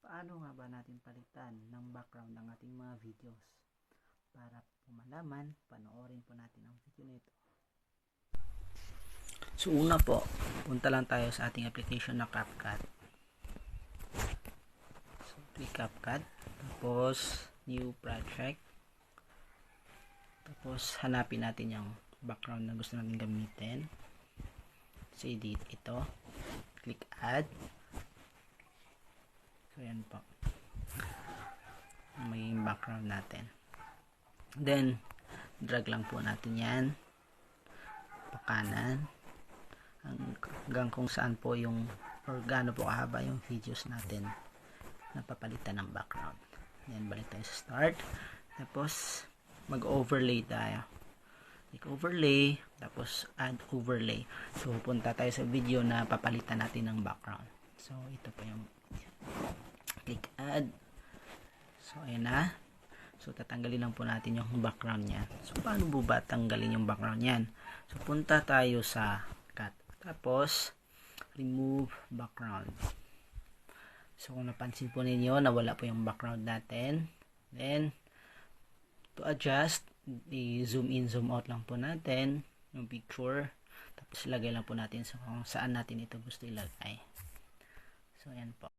Paano nga ba natin palitan ng background ng ating mga videos? Para po malaman, panoorin po natin ang video nito. So una po, punta lang tayo sa ating application na CapCut. So click CapCut, tapos new project. Tapos hanapin natin yung background na gusto natin gamitin. So edit ito. Click add. So yan po. May background natin. Then drag lang po natin yan pakanan hanggang kung saan po yung or gaano po kahaba yung videos natin na papalitan ng background. Then balik tayo sa start. Tapos mag-overlay tayo. Click overlay, tapos add overlay. So punta tayo sa video na papalitan natin ng background. So ito po yung click add. So ayan na. So tatanggalin lang po natin yung background niya. So paano po ba tanggalin yung background niyan? So punta tayo sa cut. Tapos remove background. So kung napansin po ninyo, nawala po yung background natin. Then to adjust, i-zoom in, zoom out lang po natin yung picture. Tapos ilagay lang po natin sa kung saan natin ito gusto ilagay. So ayan po.